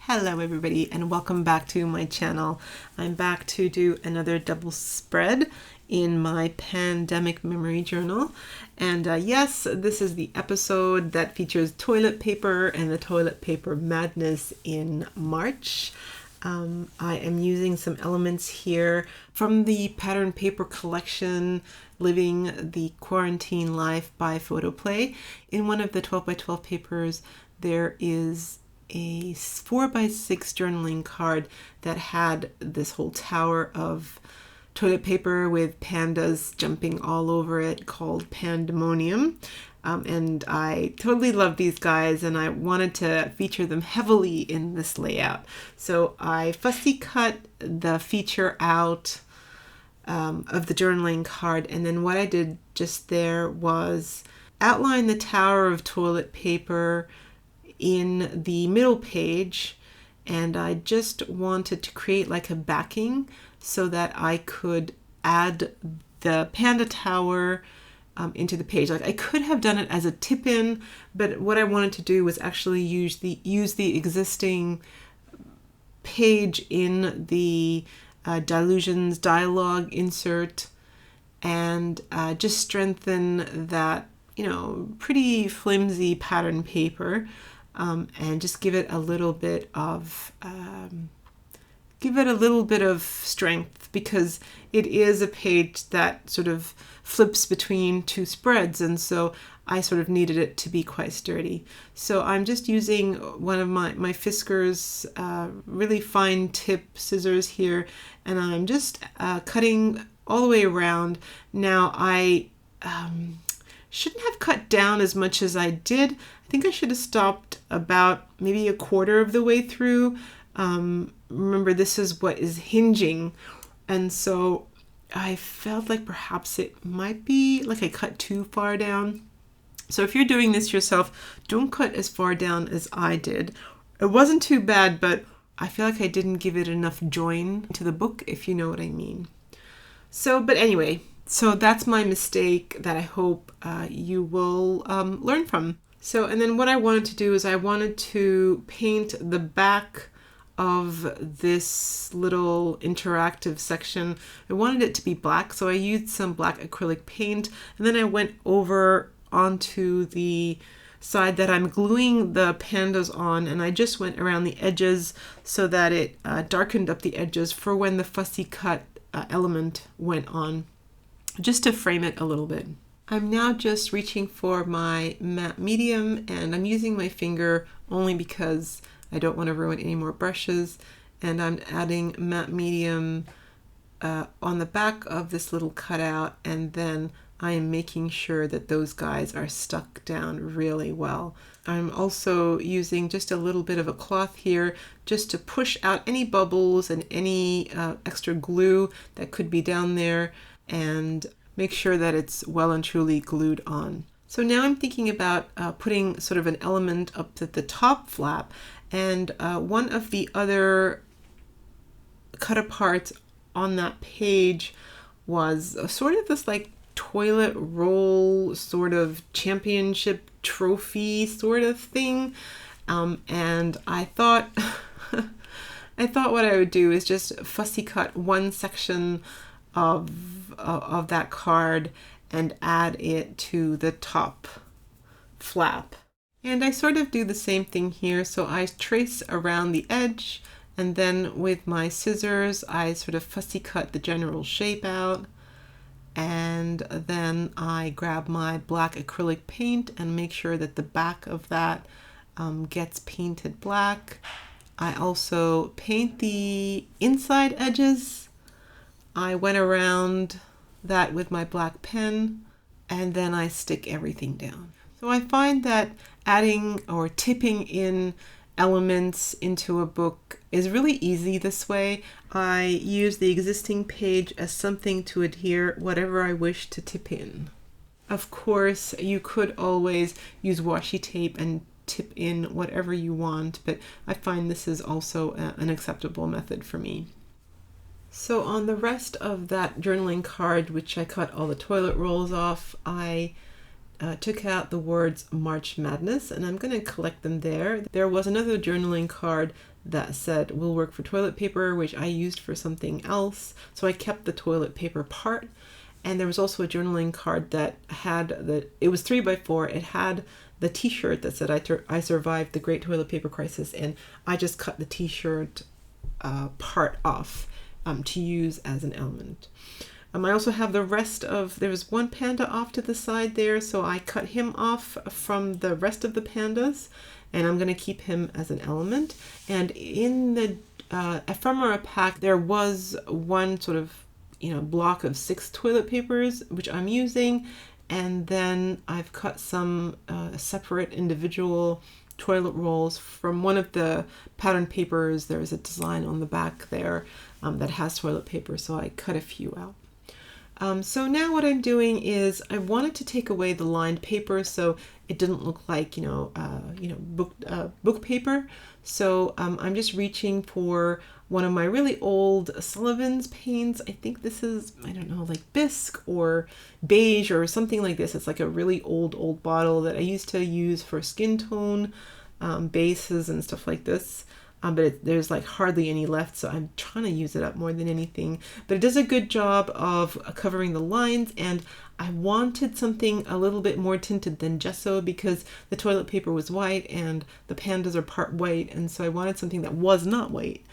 Hello everybody and welcome back to my channel. I'm back to do another double spread in my pandemic memory journal. And yes, this is the episode that features toilet paper and the toilet paper madness in March. I am using some elements here from the pattern paper collection, Living the Quarantine Life by Photoplay. In one of the 12 by 12 papers, there is a 4x6 journaling card that had this whole tower of toilet paper with pandas jumping all over it called Pandamonium. And I totally love these guys and I wanted to feature them heavily in this layout. So I fussy cut the feature out of the journaling card, and then what I did just there was outline the tower of toilet paper in the middle page, and I just wanted to create like a backing so that I could add the panda tower into the page. Like I could have done it as a tip in, but what I wanted to do was actually use the existing page in the Delusions dialogue insert and just strengthen that, pretty flimsy pattern paper. And just give it a little bit of strength, because it is a page that sort of flips between two spreads, and so I sort of needed it to be quite sturdy. So I'm just using one of my Fisker's really fine tip scissors here, and I'm just cutting all the way around. Now I shouldn't have cut down as much as I did. I think I should have stopped about maybe a quarter of the way through. Remember, this is what is hinging, and so I felt like perhaps it might be like I cut too far down. So if you're doing this yourself, don't cut as far down as I did. It wasn't too bad, but I feel like I didn't give it enough join to the book, if you know what I mean. But anyway, so that's my mistake that I hope you will learn from. So, and then what I wanted to do is I wanted to paint the back of this little interactive section. I wanted it to be black, so I used some black acrylic paint, and then I went over onto the side that I'm gluing the pandas on, and I just went around the edges so that it darkened up the edges for when the fussy cut element went on, just to frame it a little bit. I'm now just reaching for my matte medium, and I'm using my finger only because I don't want to ruin any more brushes, and I'm adding matte medium on the back of this little cutout, and then I am making sure that those guys are stuck down really well. I'm also using just a little bit of a cloth here just to push out any bubbles and any extra glue that could be down there, and make sure that it's well and truly glued on. So now I'm thinking about putting sort of an element up at the top flap, and one of the other cut aparts on that page was sort of this like toilet roll sort of championship trophy sort of thing, and I thought what I would do is just fussy cut one section of that card and add it to the top flap. And I sort of do the same thing here. So I trace around the edge, and then with my scissors I sort of fussy cut the general shape out, and then I grab my black acrylic paint and make sure that the back of that gets painted black. I also paint the inside edges. I went around that with my black pen, and then I stick everything down. So I find that adding or tipping in elements into a book is really easy this way. I use the existing page as something to adhere whatever I wish to tip in. Of course, you could always use washi tape and tip in whatever you want, but I find this is also an acceptable method for me. So on the rest of that journaling card, which I cut all the toilet rolls off, I took out the words March Madness, and I'm going to collect them there. There was another journaling card that said will work for toilet paper, which I used for something else, so I kept the toilet paper part. And there was also a journaling card that had it was 3x4. It had the t-shirt that said I survived the great toilet paper crisis, and I just cut the t-shirt part off to use as an element. I also have the rest of, there was one panda off to the side there, so I cut him off from the rest of the pandas, and I'm going to keep him as an element. And in the ephemera pack, there was one sort of, block of 6 toilet papers, which I'm using, and then I've cut some separate individual toilet rolls from one of the pattern papers. There's a design on the back there that has toilet paper, so I cut a few out. So now what I'm doing is I wanted to take away the lined paper so it didn't look like, book paper. So I'm just reaching for one of my really old Sullivan's paints. I think this is, I don't know, like bisque or beige or something like this. It's like a really old bottle that I used to use for skin tone bases and stuff like this. But there's like hardly any left, so I'm trying to use it up more than anything. But it does a good job of covering the lines, and I wanted something a little bit more tinted than gesso because the toilet paper was white and the pandas are part white, and so I wanted something that was not white.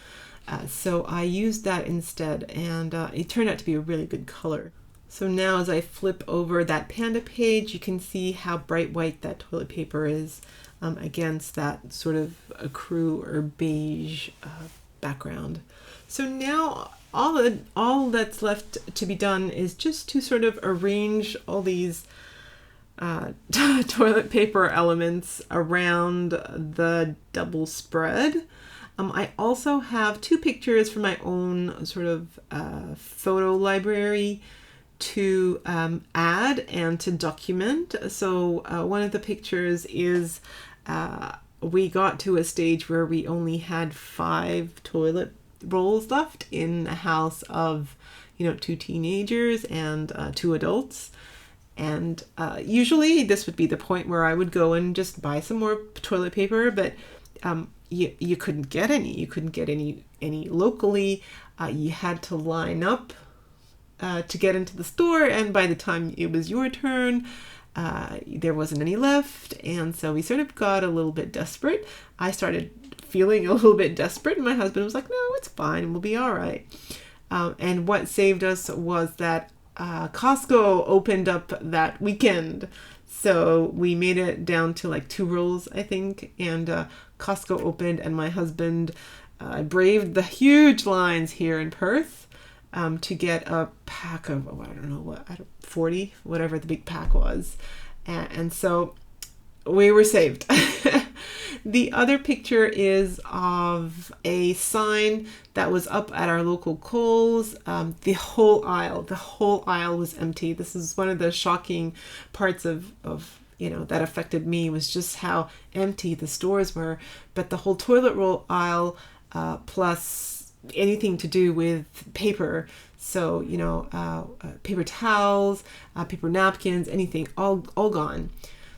So I used that instead, and it turned out to be a really good color. So now as I flip over that panda page, you can see how bright white that toilet paper is against that sort of ecru or beige background. So now all that's left to be done is just to sort of arrange all these toilet paper elements around the double spread. I also have 2 pictures from my own sort of photo library to add and to document. So one of the pictures is we got to a stage where we only had 5 toilet rolls left in a house of 2 teenagers and 2 adults. And usually this would be the point where I would go and just buy some more toilet paper, but you couldn't get any. You couldn't get any locally. You had to line up to get into the store, and by the time it was your turn, there wasn't any left, and so we sort of got a little bit desperate. I started feeling a little bit desperate, and my husband was like, no, it's fine, we'll be all right. And what saved us was that Costco opened up that weekend, so we made it down to like 2 rolls, I think, and Costco opened, and my husband braved the huge lines here in Perth to get a pack of, I don't know what, 40, whatever the big pack was. And so we were saved. The other picture is of a sign that was up at our local Kohl's. The whole aisle was empty. This is one of the shocking parts of that affected me, was just how empty the stores were. But the whole toilet roll aisle, plus anything to do with paper, so paper towels, paper napkins, anything, all gone.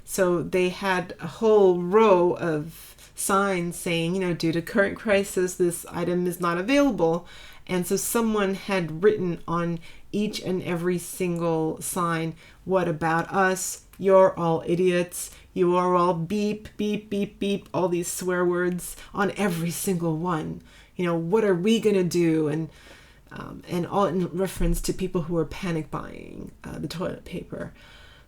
So they had a whole row of signs saying, due to current crisis, this item is not available. And so someone had written on each and every single sign, what about us? You're all idiots. You are all beep, beep, beep, beep, all these swear words on every single one. What are we going to do? And all in reference to people who are panic buying the toilet paper.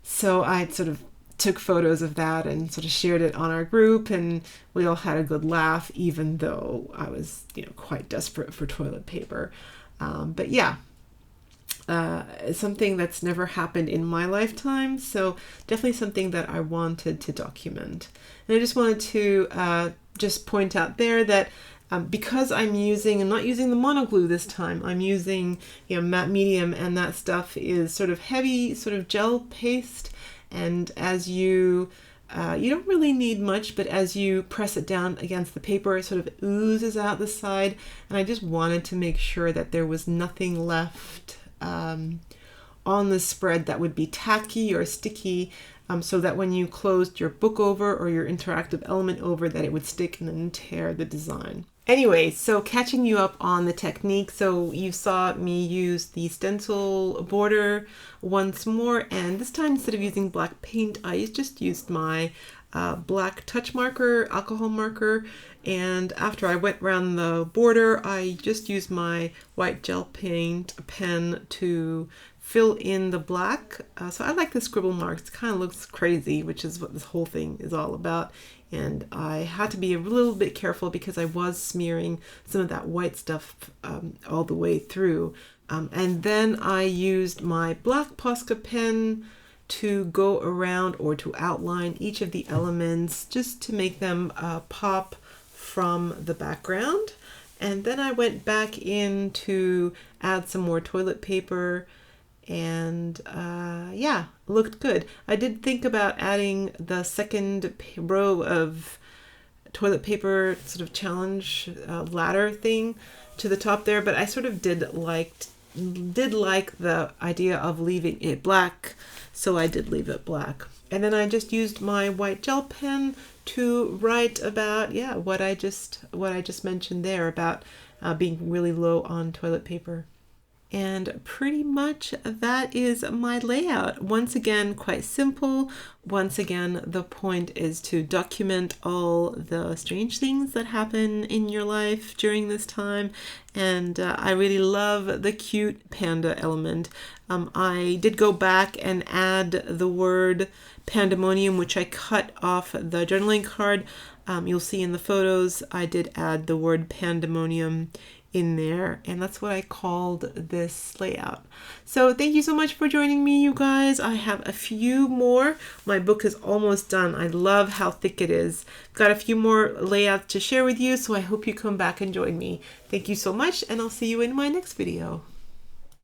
So I sort of took photos of that and sort of shared it on our group, and we all had a good laugh, even though I was, quite desperate for toilet paper. But yeah, something that's never happened in my lifetime, so definitely something that I wanted to document. And I just wanted to just point out there that because I'm not using the monoglue this time, I'm using matte medium, and that stuff is sort of heavy, sort of gel paste. And as you don't really need much, but as you press it down against the paper, it sort of oozes out the side. And I just wanted to make sure that there was nothing left on the spread that would be tacky or sticky so that when you closed your book over or your interactive element over, that it would stick and then tear the design. Anyway, so catching you up on the technique. So you saw me use the stencil border once more, and this time instead of using black paint, I just used my black touch marker, alcohol marker, and after I went around the border, I just used my white gel paint pen to fill in the black. So I like the scribble marks. It kind of looks crazy, which is what this whole thing is all about. And I had to be a little bit careful because I was smearing some of that white stuff all the way through. And then I used my black Posca pen to go around or to outline each of the elements just to make them pop from the background. And then I went back in to add some more toilet paper, and yeah, looked good. I did think about adding the second row of toilet paper sort of challenge ladder thing to the top there, but I sort of did like the idea of leaving it black, so I did leave it black. And then I just used my white gel pen to write about, yeah, what I just mentioned there about being really low on toilet paper. And pretty much that is my layout. Once again, quite simple. Once again, the point is to document all the strange things that happen in your life during this time. And I really love the cute panda element. I did go back and add the word Pandamonium, which I cut off the journaling card. You'll see in the photos, I did add the word Pandamonium in there, and that's what I called this layout. So thank you so much for joining me, you guys. I have a few more. My book is almost done. I love how thick it is. Got a few more layouts to share with you, so I hope you come back and join me. Thank you so much, and I'll see you in my next video.